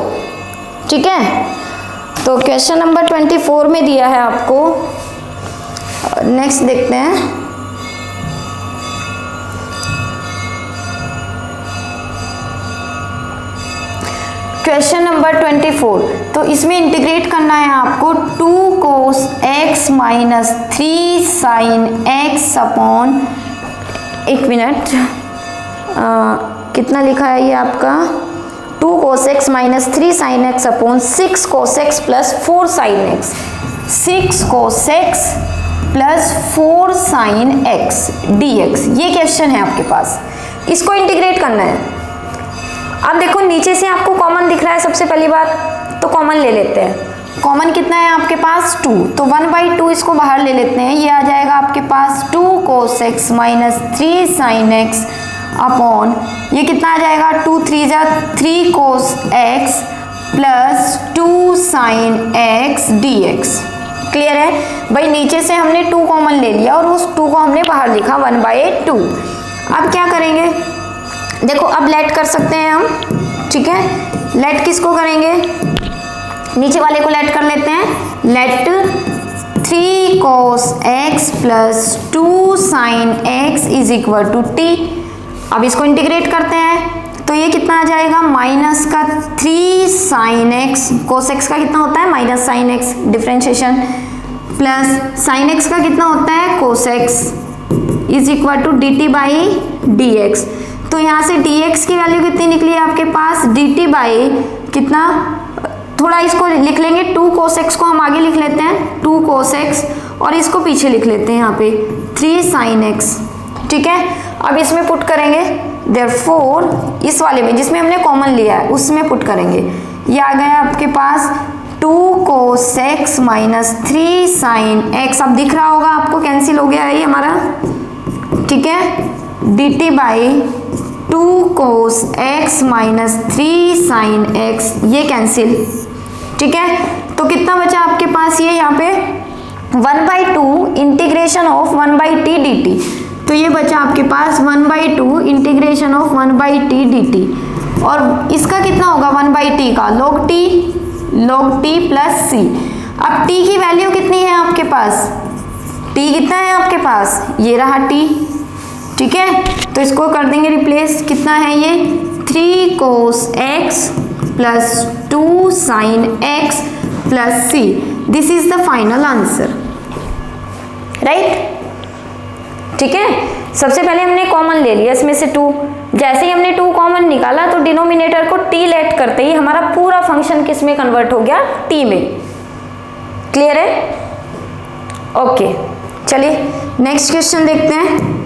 ठीक है। तो क्वेश्चन नंबर 24 में दिया है आपको, नेक्स्ट देखते हैं। क्वेश्चन नंबर 24, तो इसमें इंटीग्रेट करना है आपको 2 cos x minus 3 sine x upon, एक मिनट, कितना लिखा है ये आपका? 2 cos x minus 3 sine x upon 6 cos x plus 4 sine x। 6 cos x plus 4 sine x dx, ये क्वेश्चन है आपके पास। इसको इंटीग्रेट करना है। अब देखो नीचे से आपको कॉमन दिख रहा है सबसे पहली बात, तो कॉमन ले लेते हैं। कॉमन कितना है आपके पास? 2, तो 1/2 इसको बाहर ले लेते हैं। ये आ जाएगा आपके पास 2 cos x minus 3 sine x upon, ये कितना आ जाएगा? 2 3 जा 3 cos x plus 2 sine x dx। Clear है भाई? नीचे से हमने 2 कॉमन ले लिया और उस 2 को हमने बाहर लिखा 1/2। अब क्या करेंगे? देखो अब लेट कर सकते हैं हम, ठीक है। लेट किसको करेंगे? नीचे वाले को लेट कर लेते हैं। Let 3 cos x plus 2 sine x is equal to t. अब इसको इंटीग्रेट करते हैं, तो ये कितना आ जाएगा? माइनस का 3 साइन x, कोस x का कितना होता है? Minus sine x, differentiation, plus sine x का कितना होता है? Cos x is equal to d t by d x. तो यहाँ से dx की वैल्यू कितनी निकली है आपके पास? dt बाई कितना, थोड़ा इसको लिख लेंगे, 2 कोस x को हम आगे लिख लेते हैं, 2 कोस x, और इसको पीछे लिख लेते हैं यहाँ पे 3 साइन x, ठीक है। अब इसमें पुट करेंगे, देयरफॉर इस वाले में जिसमें हमने कॉमन लिया है उसमें पुट करेंगे। ये आ गया आपके पास 2 cos x minus 3 sine x। अब दिख रहा होगा आपको, कैंसिल हो गया है ये हमारा, ठीक है। dt by 2 cos x minus 3 sine x, ये कैंसिल, ठीक है। तो कितना बचा आपके पास? ये यहाँ पे 1/2 इंटीग्रेशन ऑफ 1/t dt। तो ये बचा आपके पास 1/2 इंटीग्रेशन ऑफ 1/t dt, और इसका कितना होगा? 1/t का log t प्लस c। अब t की वैल्यू कितनी है आपके पास? t कितना है आपके पास? ये रहा t, ठीक है। तो इसको कर देंगे रिप्लेस, कितना है ये? 3 cos x plus 2 sine x plus c। This is the final answer, right, ठीक है। सबसे पहले हमने कॉमन ले लिया इसमें से 2, जैसे ही हमने 2 कॉमन निकाला तो डिनोमिनेटर को t लेट करते ही हमारा पूरा फंक्शन किस में कन्वर्ट हो गया? t में। क्लियर है? ओके, चलिए नेक्स्ट क्वेश्चन देखते हैं।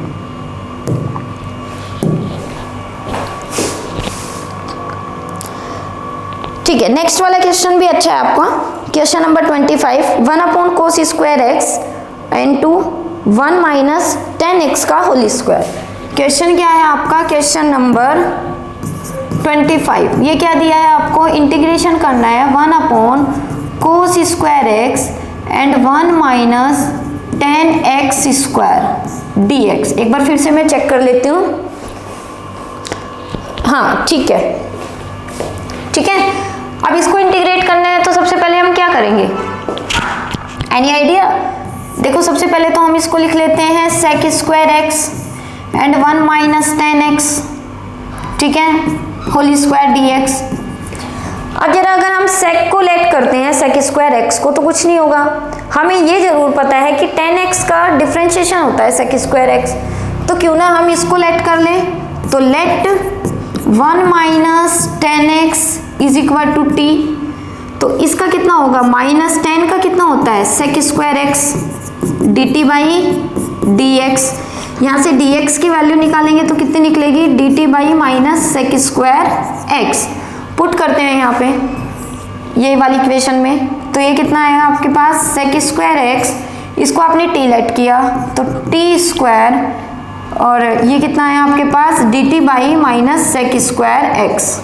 ठीक है, नेक्स्ट वाला क्वेश्चन भी अच्छा है आपका। Question number 25, 1 upon cos square x into 1 minus 10x का होल स्क्वायर। क्वेश्चन क्या है आपका? Question number 25। ये क्या दिया है आपको? इंटीग्रेशन करना है 1 upon cos square x and 1 minus 10x square dx। एक बार फिर से मैं चेक कर लेती हूँ। हाँ ठीक है, ठीक है। अब इसको इंटीग्रेट करना है तो सबसे पहले हम क्या करेंगे? Any idea? देखो सबसे पहले तो हम इसको लिख लेते हैं sec square x and 1 minus 10x, ठीक है, होल स्क्वायर dx। अब जरा अगर हम sec को लेट करते हैं sec स्क्वायर एक्स को तो कुछ नहीं होगा। हमें ये जरूर पता है कि 10x का डिफरेंशिएशन होता है sec स्क्वायर एक्स, तो क्यों ना हम इसको लेट कर लें। तो let 1 minus 10x is equal to t। तो इसका कितना होगा? माइनस 10 का कितना होता है? sec square x dt by dx। यहाँ से dx की वैल्यू निकालेंगे तो कितनी निकलेगी? dt by minus sec square x. Put करते हैं यहाँ पे ये वाली इक्वेशन में, तो ये कितना आएगा आपके पास? sec स्क्वायर एक्स, इसको आपने t लेट किया तो t स्क्वायर, और ये कितना है आपके पास? dt by minus sec square x.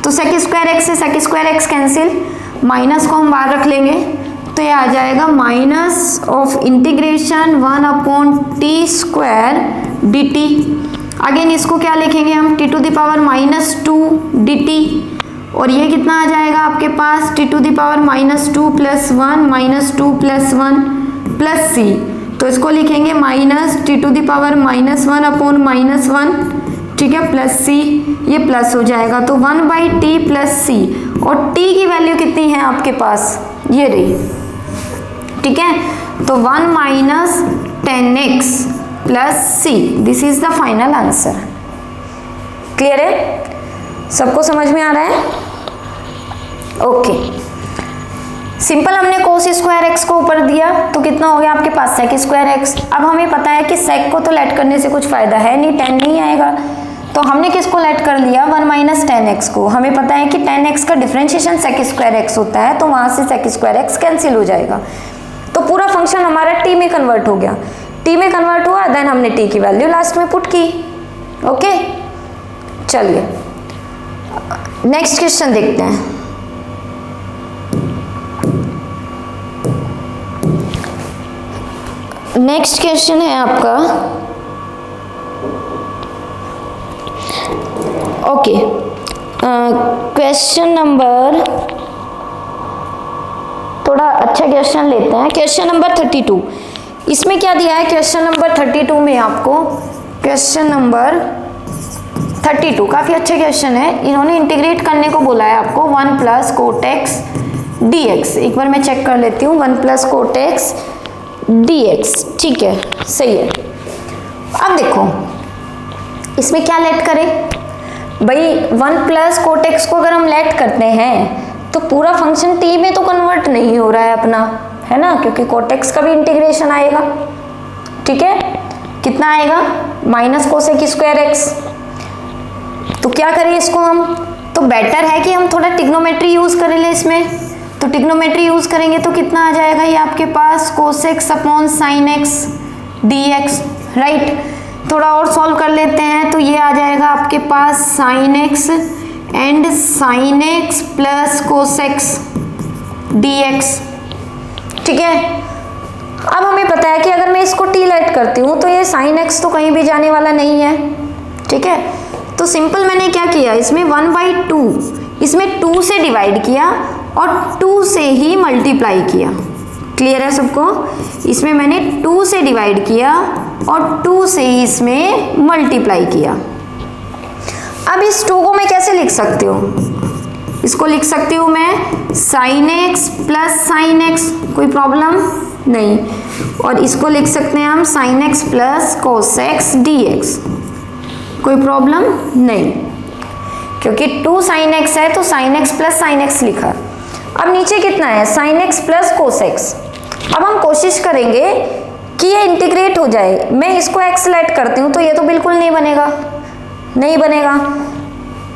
तो sec स्क्वायर एक्स से sec square x cancel, minus को हम बाहर रख लेंगे तो ये आ जाएगा minus of integration 1 upon t square dt। Again इसको क्या लिखेंगे हम? t to the power minus 2 dt, और ये कितना आ जाएगा आपके पास? t to the power minus 2 plus 1 minus 2 plus 1 plus c। तो इसको लिखेंगे minus t to the power minus 1 upon minus 1, ठीक है, प्लस c। ये प्लस हो जाएगा तो 1 बाई टी प्लस c, और t की वैल्यू कितनी है आपके पास? ये रही, ठीक है। तो 1 minus 10x plus c, this is the final answer. Clear है? सबको समझ में आ रहा है? Okay, simple. हमने कोस स्क्वायर एक्स को ऊपर दिया तो कितना हो गया आपके पास? सेक स्क्वायर एक्स। अब हमें पता है कि सेक को तो लेट करने से कुछ फायदा है नहीं, 10 नहीं आएगा, तो हमने किसको लेट कर लिया? 1 माइनस 10x को। हमें पता है कि 10x का डिफरेंशिएशन सेक स्क्वायर एक्स होता है, तो वहां से सेक स्क्वायर एक्स कैंसिल हो जाएगा, तो पूरा फंक्शन हमारा टी में कन्वर्ट हो गया। टी में कन्वर्ट हुआ, देन हमने टी की वैल्यू लास्ट में पुट की। ओके, चलिए नेक्स्ट क्वेश्चन देखते हैं। नेक्स्ट क्वेश्चन है आपका, ओके, क्वेश्चन नंबर, थोड़ा अच्छा क्वेश्चन लेते हैं, क्वेश्चन नंबर 32। इसमें क्या दिया है क्वेश्चन नंबर 32 में आपको? क्वेश्चन नंबर 32 काफ़ी अच्छा क्वेश्चन है। इन्होंने इंटीग्रेट करने को बोला है आपको 1 plus cot x D x. एक बार मैं चेक कर लेती हूँ, 1 plus cot x D x, ठीक है, सही है। अब देखो इसमें क्या लेट करें भाई? 1 प्लस कोट एक्स को अगर हम लेट करते हैं तो पूरा फंक्शन टी में तो कन्वर्ट नहीं हो रहा है अपना, है ना, क्योंकि कोट एक्स का भी इंटीग्रेशन आएगा, ठीक है। कितना आएगा? Minus cosec square x. तो क्या करें इसको हम? तो बेटर है कि हम थोड़ा टिग्नोमेट्री यूज कर ले इसमें। तो टिग्नोमेट्री यूज करेंगे तो कितना आ जाएगा ये आपके पास? Cos x upon sine X D X, right. थोड़ा और सॉल्व कर लेते हैं तो ये आ जाएगा आपके पास sine X and sine x plus cos x D x, ठीक है। अब हमें पता है कि अगर मैं इसको टी लेट करती हूँ तो ये साइन एक्स तो कहीं भी जाने वाला नहीं है, ठीक है। तो सिंपल मैंने क्या किया, इसमें 1/2 इसमें 2 से डिवाइड किया और 2 से ही मल्टीप्लाई किया। क्लियर है सबको? इसमें मैंने 2 से डिवाइड किया और 2 से ही इसमें मल्टीप्लाई किया। अब इस 2 को मैं कैसे लिख सकती हूँ? इसको लिख सकती हूँ मैं sine x plus sine X, कोई प्रॉब्लम नहीं। और इसको लिख सकते हैं हम sine x plus cos x D X, कोई प्रॉब्लम नहीं, क्योंकि 2 साइन एक्स है तो sine x plus sine X लिखा। अब नीचे कितना है? Sine x plus cos x. अब हम कोशिश करेंगे कि ये इंटीग्रेट हो जाए। मैं इसको एक्स लेट करती हूँ तो ये तो बिल्कुल नहीं बनेगा, नहीं बनेगा।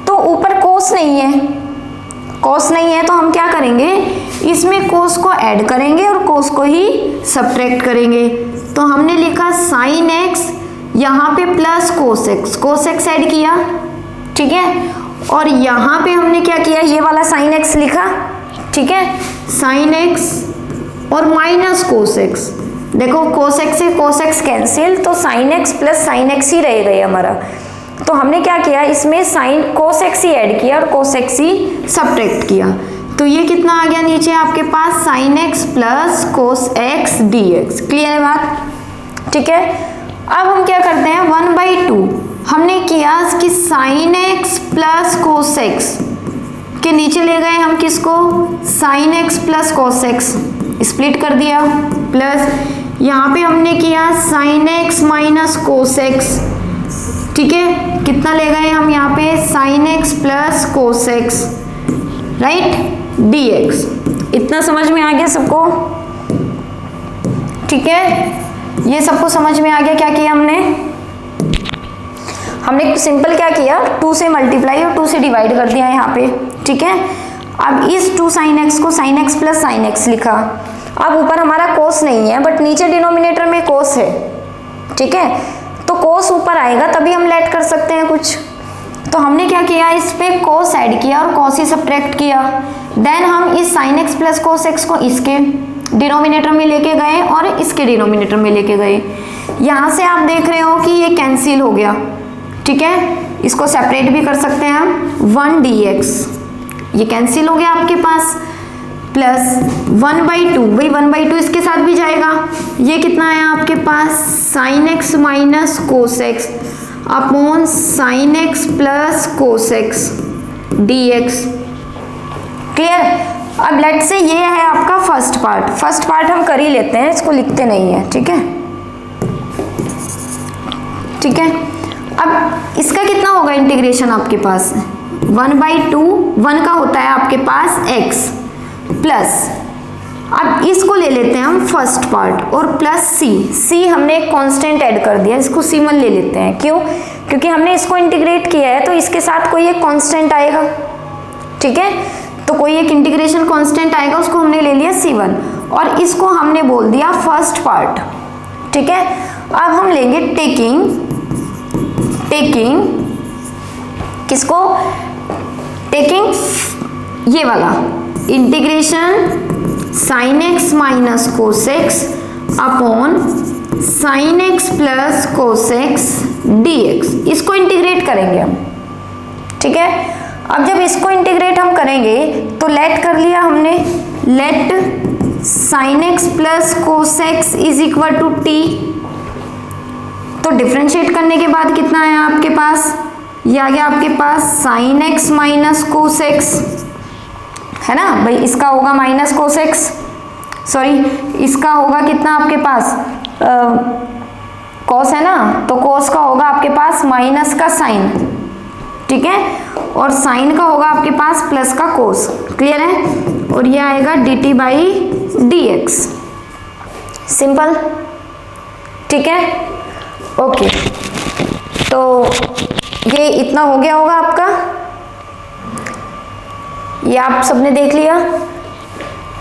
तो ऊपर कोस नहीं है, कोस नहीं है तो हम क्या करेंगे, इसमें कोस को ऐड करेंगे और कोस को ही सब्ट्रैक्ट करेंगे। तो तो हमने लिखा साइन एक्स, यहाँ पे plus cos x, cos x add किया, ठीक है, और यहाँ पे हमने क्या किया, ये वाला साइन एक्स लिखा, ठीक है, साइन एक्स और माइनस कोस एक्स। देखो कोस एक्स से कोस एक्स कैंसिल, तो sine x plus sine X ही रह गई हमारा। तो हमने क्या किया, इसमें साइन कोस एक्स ही ऐड किया और कोस एक्स ही सब्ट्रैक्ट किया। तो ये कितना आ गया नीचे आपके पास, sine x plus cos X D X. Clear है बात, ठीक है। अब हम क्या करते हैं, 1/2 हमने किया कि sine x plus cos x के नीचे ले गए हम किसको, sine x plus cos x, split कर दिया, प्लस यहाँ पे हमने किया sign X minus cos x, ठीक है, कितना ले गए हम यहाँ पे, sine x plus cos x, right, D x. इतना समझ में आ गया सबको, ठीक है, ये सबको समझ में आ गया। क्या किया हमने सिंपल क्या किया, 2 से मल्टीप्लाई और 2 से डिवाइड कर दिया यहाँ पे, ठीक है। अब इस 2 साइन एक्स को sine x plus sine X लिखा। अब ऊपर हमारा कोस नहीं है बट नीचे डिनोमिनेटर में कोस है, ठीक है, तो कोस ऊपर आएगा तभी हम लेट कर सकते हैं कुछ। तो हमने क्या किया, इस पे कोस ऐड किया और कोस ही सब्ट्रैक्ट किया। देन हम इस sine x plus cos x को इसके डिनोमिनेटर में लेके गए और इसके डिनोमिनेटर में लेके गए। यहाँ से आप देख रहे हो कि ये कैंसिल हो गया, ठीक है, इसको सेपरेट भी कर सकते हैं हम, 1 dx ये कैंसिल हो गया आपके पास, प्लस 1/2, वही 1/2 इसके साथ भी जाएगा। ये कितना है आपके पास, sine X minus cos X upon sine x plus cos X D X. Clear. अब लेट से ये है आपका फर्स्ट पार्ट हम कर ही लेते हैं, इसको लिखते नहीं है, ठीक है, ठीक है। अब इसका कितना होगा इंटीग्रेशन आपके पास, 1/2, 1 का होता है आपके पास x प्लस, अब इसको ले लेते हैं हम फर्स्ट पार्ट और प्लस c हमने एक कांस्टेंट ऐड कर दिया, इसको c1 ले लेते हैं। क्यों, क्योंकि हमने इसको इंटीग्रेट किया है तो इसके साथ कोई एक कांस्टेंट आएगा, ठीक है, तो कोई एक इंटीग्रेशन कांस्टेंट आएगा, उसको हमने ले लिया c1 और इसको हमने बोल दिया फर्स्ट पार्ट, ठीक है। अब हम लेंगे टेकिंग किसको, टेकिंग ये वाला integration sign X minus cos X upon sine x plus cos X D x, इसको इंटीग्रेट करेंगे हम, ठीक है। अब जब इसको इंटीग्रेट हम करेंगे तो लेट कर लिया हमने, let sine x plus cos x is equal to t, तो डिफरेंशिएट करने के बाद कितना आया आपके पास, ये आ गया आपके पास sine X minus cos X, है ना भाई, इसका होगा माइनस कोस एक्स, सॉरी इसका होगा कितना आपके पास कॉस है ना, तो कॉस का होगा आपके पास माइनस का साइन, ठीक है, और साइन का होगा आपके पास प्लस का कोस। क्लियर है, और ये आएगा dt by d x, simple, ठीक है, ओके। तो ये इतना हो गया होगा आपका, ये आप सबने देख लिया।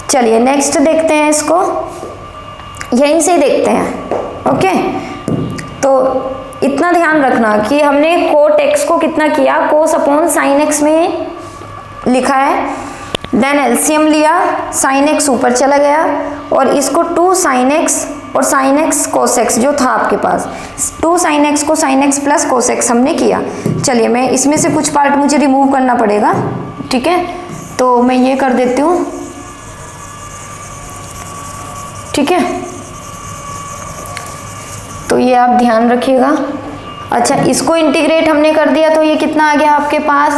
चलिए नेक्स्ट देखते हैं, इसको यहीं से देखते हैं, ओके। तो इतना ध्यान रखना कि हमने कोट एक्स को कितना किया, कोस अपॉन साइन एक्स में लिखा है, देन एलसीएम लिया, साइन एक्स ऊपर चला गया और इसको 2 साइन एक्स और साइन एक्स कोस एक्स जो था आपके पास, 2 साइन एक्स को sine x plus cos x हमने किया। चलिए मैं इसमें से कुछ पार्ट मुझे रिमूव करना पड़ेगा, ठीक है, तो मैं ये कर देती हूँ, ठीक है, तो ये आप ध्यान रखिएगा। अच्छा, इसको इंटीग्रेट हमने कर दिया तो ये कितना आ गया आपके पास,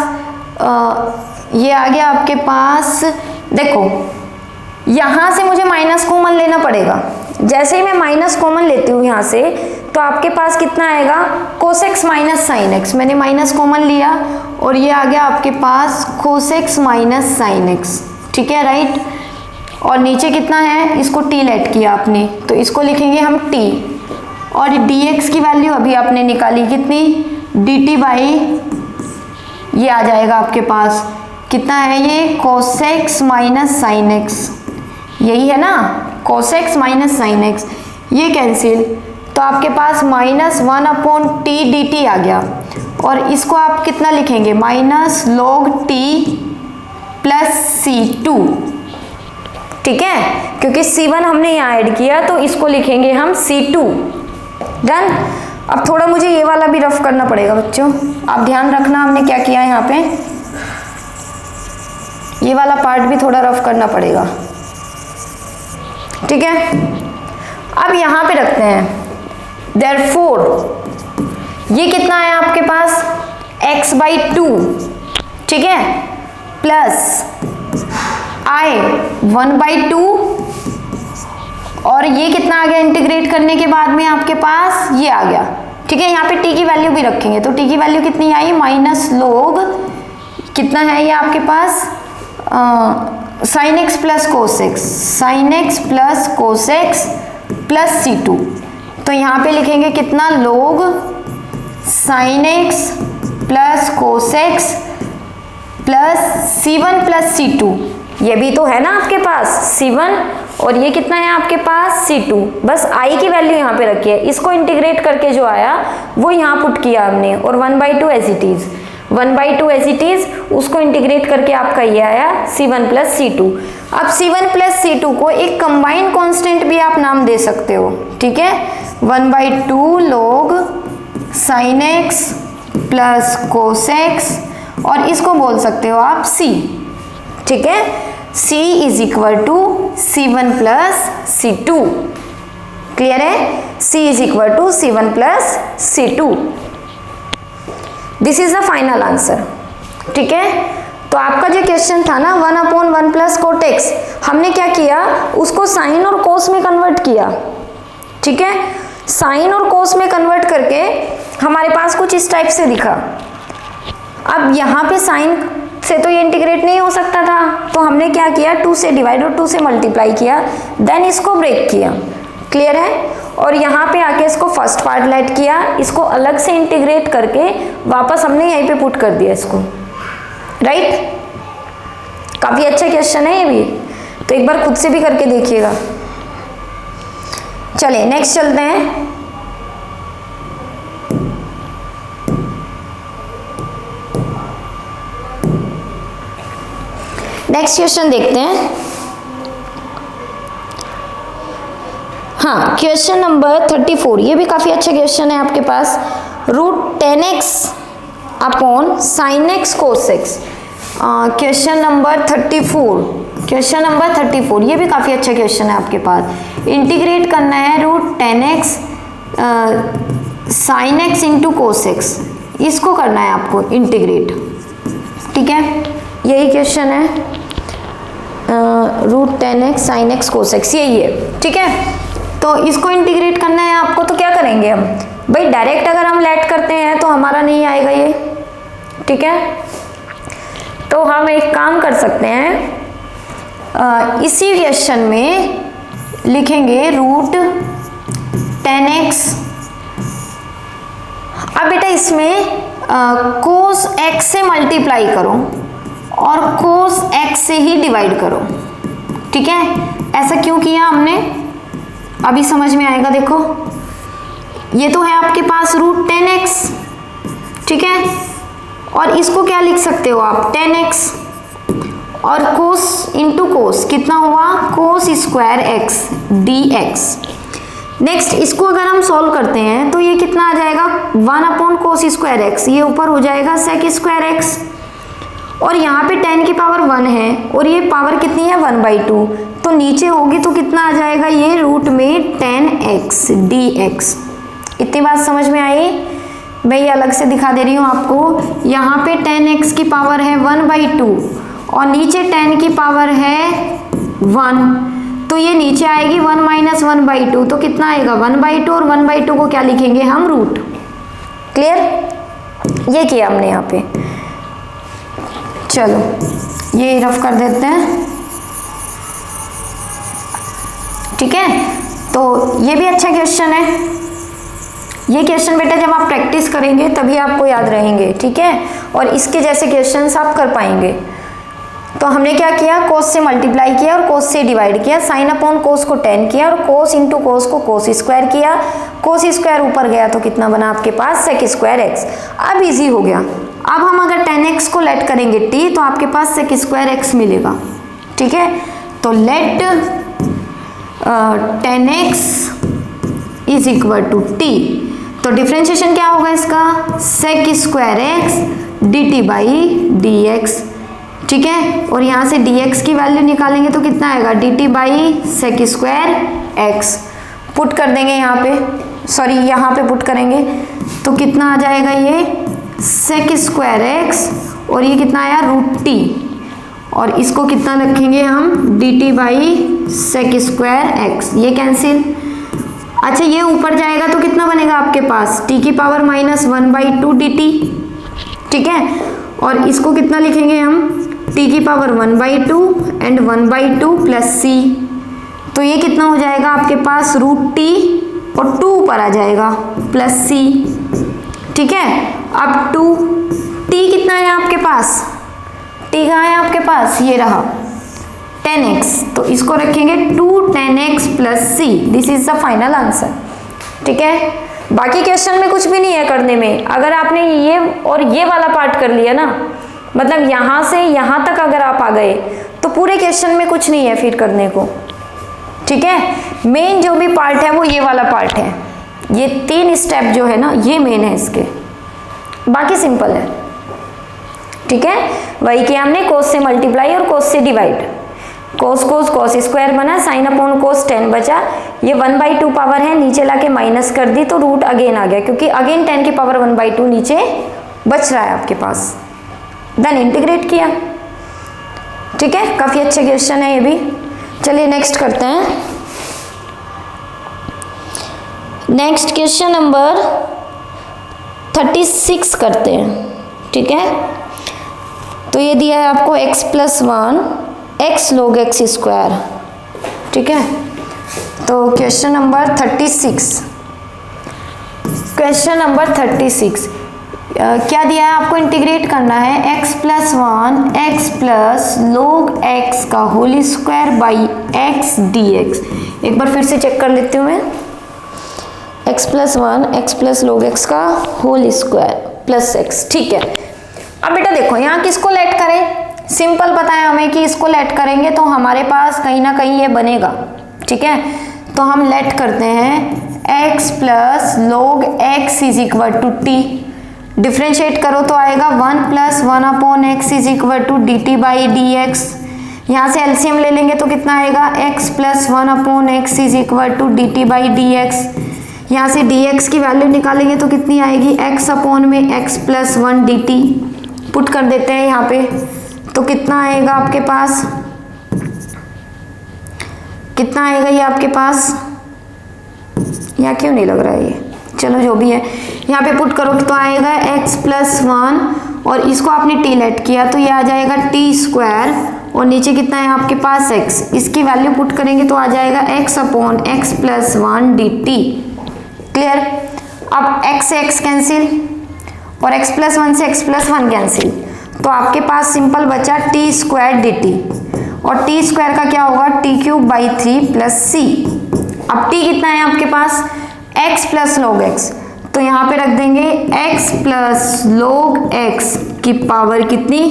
ये आ गया आपके पास, देखो यहाँ से मुझे माइनस कॉमन लेना पड़ेगा, जैसे ही मैं माइनस कॉमन लेती हूँ यहाँ से तो आपके पास कितना आएगा, cos X minus sine X, मैंने माइनस कॉमन लिया और ये आ गया आपके पास cos X minus sine X, ठीक है, राइट। और नीचे कितना है, इसको t लेट किया आपने, तो इसको लिखेंगे हम t, और dx की वैल्यू अभी आपने निकाली कितनी, dt बाई ये आ जाएगा आपके पास कितना है, ये कोस एक्स माइनस साइन एक्स, यही है ना, कोस एक्स माइनस साइन एक्स, ये कैंसिल, तो आपके पास -1/t/dt आ गया। और इसको आप कितना लिखेंगे, -log t + c2, ठीक है, क्योंकि c1 हमने यहाँ ऐड किया तो इसको लिखेंगे हम c2। डन। अब थोड़ा मुझे ये वाला भी रफ करना पड़ेगा बच्चों, आप ध्यान रखना हमने क्या किया है यहाँ पे, ये वाला पार्ट भी थोड़ा रफ करना पड़ेगा, ठीक है। अब यहाँ पे रखते हैं, therefore ये कितना है आपके पास x/2, ठीक है, प्लस i 1/2, और ये कितना आ गया इंटीग्रेट करने के बाद में आपके पास ये आ गया, ठीक है। यहाँ पे t की वैल्यू भी रखेंगे, तो t की वैल्यू कितनी आई, -log कितना है ये आपके पास sin x + cos x, sin x + cos x + c2, तो यहाँ पे लिखेंगे कितना, log sin x + cos x + c1 + c2, ये भी तो है ना आपके पास c1, और ये कितना है आपके पास c2, बस i की वैल्यू यहाँ पे रखी है, इसको इंटीग्रेट करके जो आया वो यहाँ पुट किया हमने, और 1/2 as it is, 1/2 as it is, उसको इंटीग्रेट करके आपका ये आया c1 + c2। अब c1 + c2 को एक कंबाइंड कांस्टेंट भी आप नाम दे सकते हो, ठीक है, 1/2 log sin x + cos x, और इसको बोल सकते हो आप c, ठीक है, c = c1 + c2, क्लियर है, c = c1 + c2, this is the final answer, ठीक है। तो आपका जो क्वेश्चन था ना 1/1 + cot x, हमने क्या किया, उसको साइन और कोस में कन्वर्ट किया, ठीक है, साइन और कोस में कन्वर्ट करके हमारे पास कुछ इस टाइप से दिखा। अब यहाँ पे साइन से तो ये इंटीग्रेट नहीं हो सकता था, तो हमने क्या किया, 2 से डिवाइड और 2 से मल्टीप्लाई किया, देन इसको ब्रेक किया, क्लियर है, और यहाँ पे आके इसको फर्स्ट पार्ट लेट किया, इसको अलग से इंटीग्रेट करके वापस हमने यहीं पे पुट कर दिया इसको, राइट। काफी अच्छा क्वेश्चन है ये भी, तो एक बार खुद से भी करके देखिएगा। चलिए नेक्स्ट चलते हैं। नेक्स्ट क्वेश्चन देखते हैं। हाँ, क्वेश्चन नंबर 34, ये भी काफी अच्छा क्वेश्चन है आपके पास, √10x / sin x cos x। Question number 34, question number 34, ये भी काफी अच्छा क्वेश्चन है आपके पास। इंटीग्रेट करना है √10x sin x × cos x, इसको करना है आपको इंटीग्रेट, ठीक है, यही क्वेश्चन है, √10x sin x cos x, यही है, ठीक है। तो इसको इंटीग्रेट करना है आपको, तो क्या करेंगे हम, भाई डायरेक्ट अगर हम लेट करते हैं तो हमारा नहीं आएगा ये, ठीक है, तो हम एक काम कर सकते हैं, इसी क्वेश्चन में लिखेंगे √10x। अब बेटा इसमें cos x से मल्टीप्लाई करो और cos x से ही डिवाइड करो, ठीक है। ऐसा क्यों किया हमने, अभी समझ में आएगा। देखो ये तो है आपके पास √10x, ठीक है, और इसको क्या लिख सकते हो आप 10x, और cos इंटू कोस कितना हुआ, cos square x dx। Next इसको अगर हम सॉल्व करते हैं तो ये कितना आ जाएगा, 1/cos स्क्वायर x, ये ऊपर हो जाएगा sec स्क्वायर x, और यहाँ पे 10 की पावर 1 है और ये पावर कितनी है 1/2, तो नीचे होगी तो कितना आ जाएगा ये रूट में 10x dx। इतनी बात समझ में आई। मैं ये अलग से दिखा दे रही हूँ आपको, यहाँ पे 10x की पावर है 1/2 और नीचे 10 की पावर है 1, तो ये नीचे आएगी 1 - 1/2, तो कितना आएगा 1/2, और 1/2 को क्या लिखेंगे हम, रूट। क्लियर, ये किया हमने यहाँ पे। चलो ये रफ कर देते हैं, ठीक है। तो ये भी अच्छा क्वेश्चन है, ये क्वेश्चन बेटा जब आप प्रैक्टिस करेंगे तभी आपको याद रहेंगे, ठीक है, और इसके जैसे क्वेश्चंस आप कर पाएंगे। तो हमने क्या किया, कोस से मल्टीप्लाई किया और कोस से डिवाइड किया, साइन अपॉन कोस को टेन किया और कोस इंटू कोस को कोस स्क्वायर किया, कोस स्क्वायर ऊपर गया तो कितना बना आपके पास सेक स्क्वायर एक्स। अब इजी हो गया। अब हम अगर 10x को लेट करेंगे t तो आपके पास सेक स्क्वायर एक्स मिलेगा, ठीक है। तो let 10x is equal to t, तो डिफरेंशिएशन क्या होगा इसका, sec square x dt by d x, ठीक है। और यहाँ से dx की वैल्यू निकालेंगे तो कितना आएगा, dt by sec square x. Put कर देंगे यहाँ पे, सॉरी यहाँ पे पुट करेंगे तो कितना आ जाएगा, ये सेक स्क्वायर एक्स और ये कितना आया रूट टी, और इसको कितना रखेंगे हम, dt by sec square x, ये कैंसिल। अच्छा ये ऊपर जाएगा तो कितना बनेगा आपके पास, t की पावर माइनस 1/2 dt, ठीक है। और इसको कितना लिखेंगे हम, t की पावर 1/2 एंड 1/2 प्लस c, तो ये कितना हो जाएगा आपके पास रूट टी और 2 ऊपर आ जाएगा प्लस c, ठीक है। अब 2 t कितना है आपके पास, t कहाँ है आपके पास, ये रहा 10x, तो इसको रखेंगे 2 10x plus c, this is the final answer, ठीक है। बाकी क्वेश्चन में कुछ भी नहीं है करने में, अगर आपने ये और ये वाला पार्ट कर लिया ना, मतलब यहाँ से यहाँ तक अगर आप आ गए तो पूरे क्वेश्चन में कुछ नहीं है फिर करने को, ठीक है। मेन जो भी पार्ट है वो ये वाला पार्ट है, ये 3 स्टेप जो है ना ये मेन है इसके, बाकी सिंपल है, ठीक है। वही किया हमने, कोस से मल्टीप्लाई और कोस से डिवाइड, कोस कोस कोस स्क्वायर बना, साइन अपॉन कोस 10 बचा, ये 1/2 पावर है, नीचे लाके माइनस कर दी तो रूट अगेन आ गया, क्योंकि अगेन 10 की पावर 1/2 नीचे बच रहा है आपके पास, देन इंटीग्रेट किया, ठीक है। काफी अच्छे क्वेश्चन है ये भी। चलिए नेक्स्ट करते हैं, नेक्स्ट क्वेश्चन नंबर 36 करते हैं, ठीक है। तो ये दिया है आपको x + 1 x log x square, ठीक है। तो क्वेश्चन नंबर 36, क्वेश्चन नंबर 36 क्या दिया है आपको, इंटीग्रेट करना है x + 1 x log x का whole square by x dx। एक बार फिर से चेक कर लेती हूँ मैं, x + 1 x log x का होल स्क्वायर प्लस x, ठीक है। अब बेटा देखो यहाँ किसको लेट करें, सिंपल पता है हमें कि इसको लेट करेंगे तो हमारे पास कहीं ना कहीं ये बनेगा, ठीक है। तो हम लेट करते हैं x log x is equal to t, differentiate करो तो आएगा 1 + 1/x is equal to dt by d x. यहाँ से एलसीएम ले लेंगे तो कितना आएगा, x + 1/x is equal to dt by d x. यहाँ से dx की वैल्यू निकालेंगे तो कितनी आएगी, x अपॉन में x + 1 dt, पुट कर देते हैं यहाँ पे तो कितना आएगा आपके पास, कितना आएगा ये आपके पास, यहाँ क्यों नहीं लग रहा है ये, चलो जो भी है यहाँ पे पुट करो तो आएगा x + 1 और इसको आपने t लेट किया तो ये आ जाएगा t² और नीचे कितना है आपके पास x, इसकी वैल्यू पुट करेंगे तो आ जाएगा x upon x + 1 dt, clear. अब x से x कैंसिल और x + 1 से x + 1 कैंसिल, तो आपके पास सिंपल बचा t² dt और t² का क्या होगा, t³ / 3 + c। अब t कितना है आपके पास, x + log x, तो यहाँ पे रख देंगे x + log x की पावर कितनी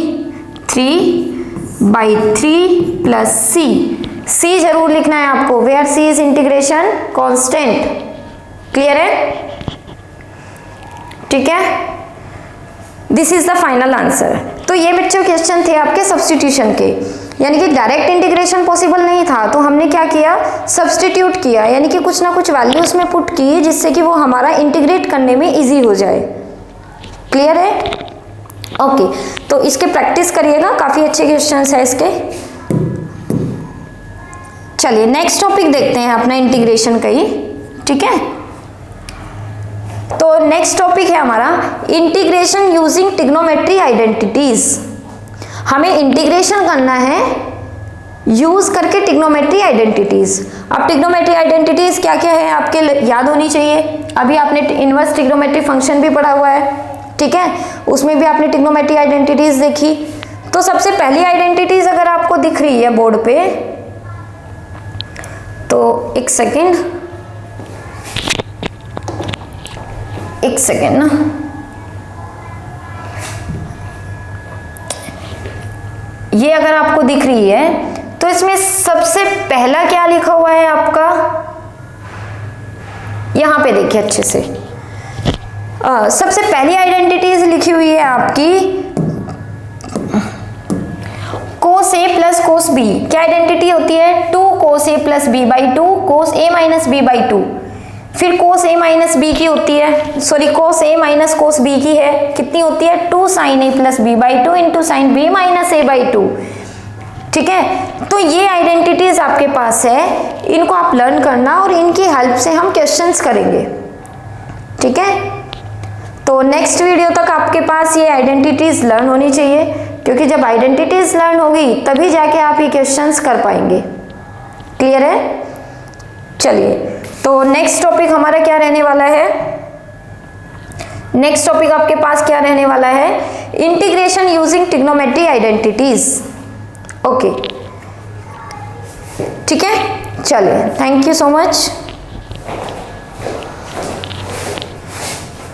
3/3 + c। c जरूर लिखना है आपको, where c is integration constant, clear है, ठीक है। This is the final answer. तो ये बच्चों क्वेश्चन थे आपके सब्स्टिट्यूशन के, यानी कि डायरेक्ट इंटीग्रेशन पॉसिबल नहीं था तो हमने क्या किया, सब्स्टिट्यूट किया, यानी कि कुछ ना कुछ वैल्यू उसमें पुट की जिससे कि वो हमारा इंटीग्रेट करने में इजी हो जाए, क्लियर है, ओके। तो इसके प्रैक्टिस करिएगा, काफी अच्छे क्वेश्चंस है इसके। चलिए नेक्स्ट टॉपिक देखते हैं अपना इंटीग्रेशन का ही, ठीक है। तो नेक्स्ट टॉपिक है हमारा इंटीग्रेशन यूजिंग ट्रिग्नोमेट्री आइडेंटिटीज। हमें इंटीग्रेशन करना है यूज करके ट्रिग्नोमेट्री आइडेंटिटीज। अब ट्रिग्नोमेट्री आइडेंटिटीज क्या क्या है आपके याद होनी चाहिए। अभी आपने इनवर्स ट्रिग्नोमेट्री फंक्शन भी पढ़ा हुआ है, ठीक है, उसमें भी आपने ट्रिग्नोमेट्री आइडेंटिटीज देखी। तो सबसे पहली आइडेंटिटीज अगर आपको दिख रही है बोर्ड पे, तो एक सेकेंड ना, ये अगर आपको दिख रही है तो इसमें सबसे पहला क्या लिखा हुआ है आपका, यहां पे देखिए अच्छे से, सबसे पहली आइडेंटिटीज लिखी हुई है आपकी cos A plus cos B. क्या आइडेंटिटी होती है, 2 cos A plus B by 2 cos A minus B by 2। फिर कोस ए माइनस बी की होती है, sorry cos A minus cos B की है, कितनी होती है, 2 sine A plus B by 2 into sine B minus A by 2। ठीक है, तो ये आइडेंटिटीज आपके पास है, इनको आप लर्न करना और इनकी हेल्प से हम क्वेश्चंस करेंगे। ठीक है, तो नेक्स्ट वीडियो तक आपके पास ये आइडेंटिटीज लर्न होनी चाहिए, क्योंकि जब आइडेंटिटीज लर्न होगी तभी जाके आप ये क्वेश्चंस कर पाएंगे। क्लियर है? चलिए, तो नेक्स्ट टॉपिक हमारा क्या रहने वाला है, नेक्स्ट टॉपिक आपके पास क्या रहने वाला है, integration using trigonometry identities. Okay, ठीक है, चलिए, थैंक यू सो मच।